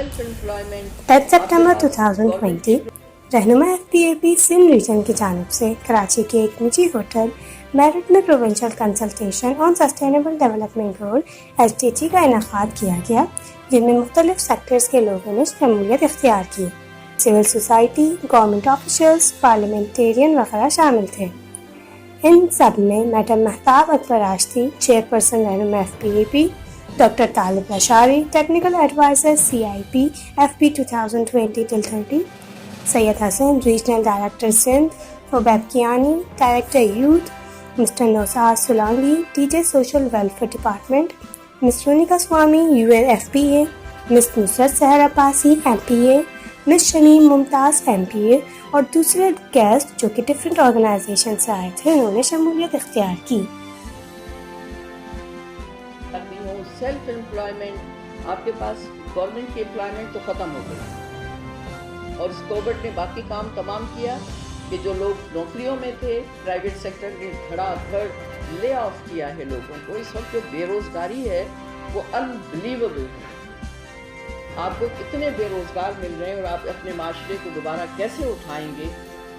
10 सितंबर 2020 रहनुमा FPAP Sindh reason की जानिब से कराची के एक निजी होटल मेरिट में provincial consultation on sustainable development goal SDG का इनेकाद किया गया, जिनमें मुख्तलिफ सेक्टर्स के लोगों ने शमूलियत इख्तियार की। Civil society, government officials, parliamentarian वगैरह शामिल थे। इन सब में मैडम महताब अकबर आश्ती, चेयरपर्सन रहनुमा FPAP, doctor Talib Lashari, technical adviser CIP FP 2020-30, Syed Hasan, regional director Sindh, Hubaib Kiyani, director youth, mister Nausar Sulangi, DJ social welfare department, miss Runika Swami, UNFPA, miss Nusrat Sahar Abbasi MPA, miss Shamim Mumtaz MPA और दूसरे गेस्ट जो कि डिफरेंट ऑर्गेनाइजेशन से आए थे, उन्होंने शमूलियत इख्तियार की। सेल्फ एम्प्लॉयमेंट, आपके पास गवर्नमेंट की एम्प्लॉयमेंट तो ख़त्म हो गई और इस कोविड ने बाकी काम तमाम किया कि जो लोग नौकरियों में थे प्राइवेट सेक्टर ने धड़ाधड़ ले ऑफ किया है लोगों को। इस वक्त जो बेरोज़गारी है वो अनबिलीवेबल है। आपको कितने बेरोज़गार मिल रहे हैं और आप अपने माशरे को दोबारा कैसे उठाएंगे?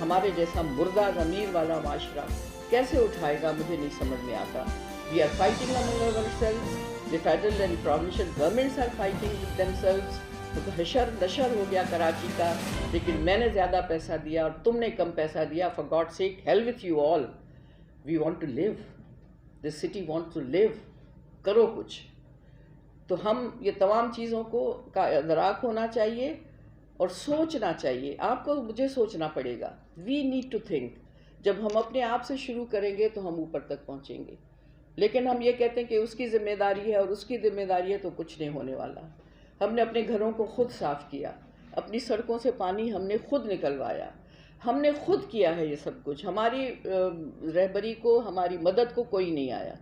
हमारे जैसा मुर्दा ज़मीर वाला माशरा कैसे उठाएगा, मुझे नहीं समझ में आता। We are fighting among ourselves. The federal and provincial governments are fighting with themselves. तो हशर नशर हो गया कराची का, लेकिन मैंने ज़्यादा पैसा दिया और तुमने कम पैसा दिया। For God's sake, hell with you all. We want to live. This city wants to live. करो कुछ। तो हम ये तमाम चीज़ों को का इदराक होना चाहिए और सोचना चाहिए। आपको मुझे सोचना पड़ेगा। We need to think. जब हम अपने आप से शुरू करेंगे तो हम ऊपर तक पहुँचेंगे। लेकिन हम ये कहते हैं कि उसकी ज़िम्मेदारी है और उसकी ज़िम्मेदारी है, तो कुछ नहीं होने वाला। हमने अपने घरों को खुद साफ़ किया, अपनी सड़कों से पानी हमने खुद निकलवाया, हमने खुद किया है ये सब कुछ। हमारी रहबरी को, हमारी मदद को कोई नहीं आया,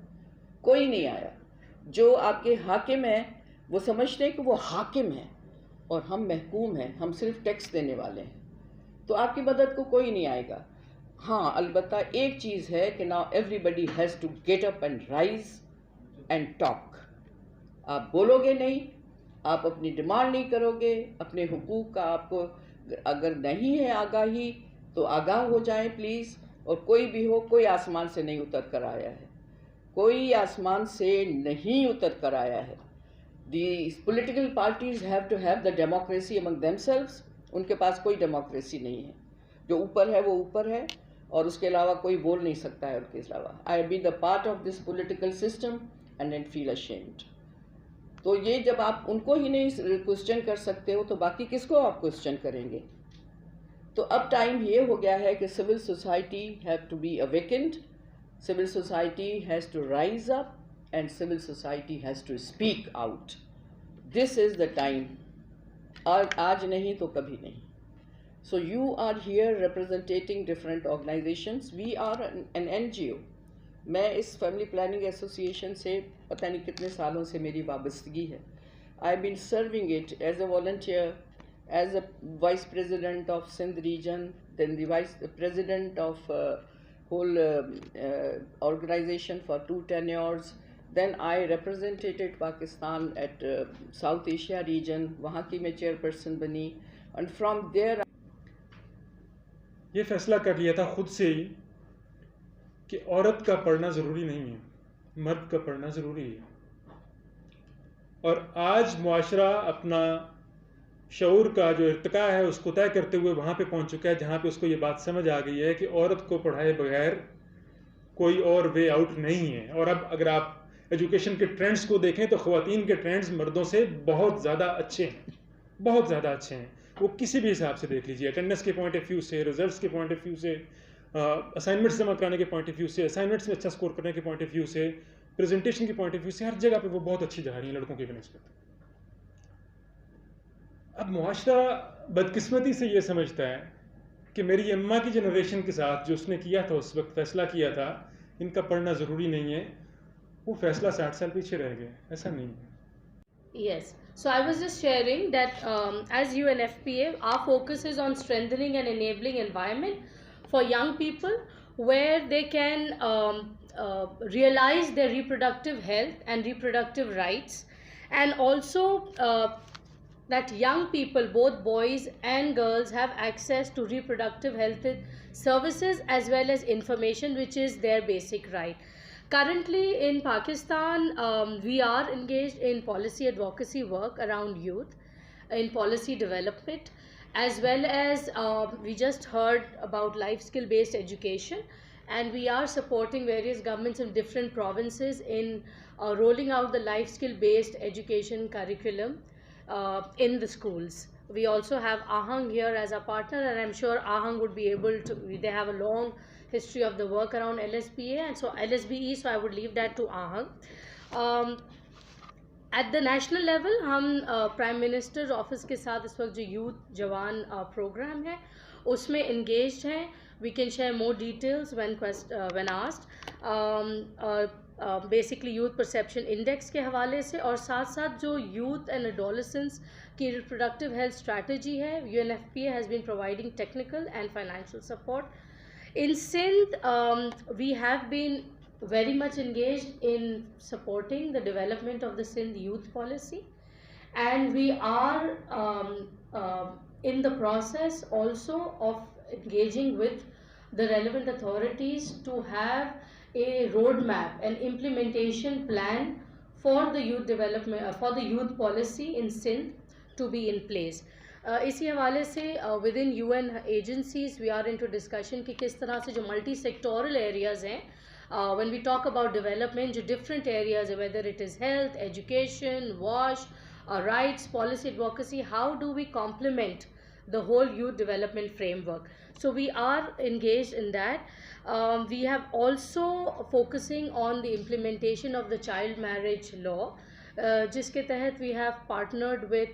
कोई नहीं आया। जो आपके हाकिम हैं वो समझते हैं कि वो हाकिम हैं और हम महकूम हैं, हम सिर्फ टैक्स देने वाले हैं, तो आपकी मदद को कोई नहीं आएगा। हाँ, अलबत्ता एक चीज़ है कि now everybody has to get up and rise and talk. आप बोलोगे नहीं, आप अपनी डिमांड नहीं करोगे, अपने हुकूक का आपको अगर नहीं है आगाही तो आगाह हो जाएं प्लीज़। और कोई भी हो, कोई आसमान से नहीं उतर कर आया है, कोई आसमान से नहीं उतर कर आया है। The political parties have to have the democracy among themselves. उनके पास कोई डेमोक्रेसी नहीं है। जो ऊपर है वो ऊपर है और उसके अलावा कोई बोल नहीं सकता है उनके अलावा। I have been the part of this political system and I feel ashamed. तो ये जब आप उनको ही नहीं क्वेश्चन कर सकते हो तो बाकी किसको आप क्वेश्चन करेंगे? तो अब टाइम ये हो गया है कि civil society have to be awakened, civil society has to rise up and civil society has to speak out. This is the time. और आज नहीं तो कभी नहीं। So you are here representing different organizations. We are an NGO. मैं इस family planning association से पता नहीं कितने सालों से मेरी वाबस्तगी है। I been serving it as a volunteer, as a vice president of Sindh region, then the vice president of whole organisation for 2 tenures. Then I represented Pakistan at South Asia region, वहाँ की मैं चेयरपर्सन बनी। And from there ये फैसला कर लिया था खुद से ही कि औरत का पढ़ना ज़रूरी नहीं है, मर्द का पढ़ना ज़रूरी है। और आज मुआशरा अपना शऊर का जो इर्तिका है उसको तय करते हुए वहाँ पे पहुँच चुका है जहाँ पे उसको ये बात समझ आ गई है कि औरत को पढ़ाए बगैर कोई और वे आउट नहीं है। और अब अगर आप एजुकेशन के ट्रेंड्स को देखें तो ख़वातीन के ट्रेंड्स मर्दों से बहुत ज़्यादा अच्छे हैं, बहुत ज़्यादा अच्छे हैं। वो किसी भी हिसाब से देख लीजिए, अटेंडेंस के पॉइंट ऑफ व्यू से, रिजल्ट्स के पॉइंट ऑफ व्यू से, असाइनमेंट्स जमा कराने के पॉइंट ऑफ व्यू से, असाइनमेंट्स में अच्छा स्कोर करने के पॉइंट ऑफ व्यू से, प्रेजेंटेशन के पॉइंट ऑफ व्यू से, हर जगह पे वो बहुत अच्छी जा रही हैं लड़कों की बनस्बत। अब मुआशरा बदकिस्मती से ये समझता है कि मेरी अम्मा की जनरेशन के साथ जो उसने किया था, उस वक्त फैसला किया था इनका पढ़ना ज़रूरी नहीं है, वो फैसला 60 साल पीछे रह गया। ऐसा नहीं है। Yes. So I was just sharing that as UNFPA, our focus is on strengthening and enabling environment for young people where they can realize their reproductive health and reproductive rights, and also that young people, both boys and girls, have access to reproductive health services as well as information, which is their basic right. Currently in Pakistan, we are engaged in policy advocacy work around youth, in policy development, as well as we just heard about life skill based education, and we are supporting various governments in different provinces in rolling out the life skill based education curriculum in the schools. We also have Ahang here as a partner, and I'm sure Ahang would be able to, they have a long history of the work around LSPA and so LSBE, so I would leave that to Ahang. At the national level, हम prime minister office के साथ इस वक्त जो youth जवान programme है उसमें engaged हैं. We can share more details when asked. Basically youth perception index के हवाले से, और साथ साथ जो youth and adolescents की reproductive health strategy है, UNFPA has been providing technical and financial support. In Sindh, we have been very much engaged in supporting the development of the Sindh youth policy, and we are in the process also of engaging with the relevant authorities to have a roadmap, an implementation plan for the youth development, for the youth policy in Sindh to be in place. इसी हवाले से with in UN agencies we are into discussion कि किस तरह से जो multi sectoral areas हैं, when we talk about development, जो different areas, whether it is health, education, WASH, rights, policy advocacy, how do we complement the whole youth development framework? So we are engaged in that. We have also focusing on the implementation of the child marriage law, जिसके तहत we have partnered with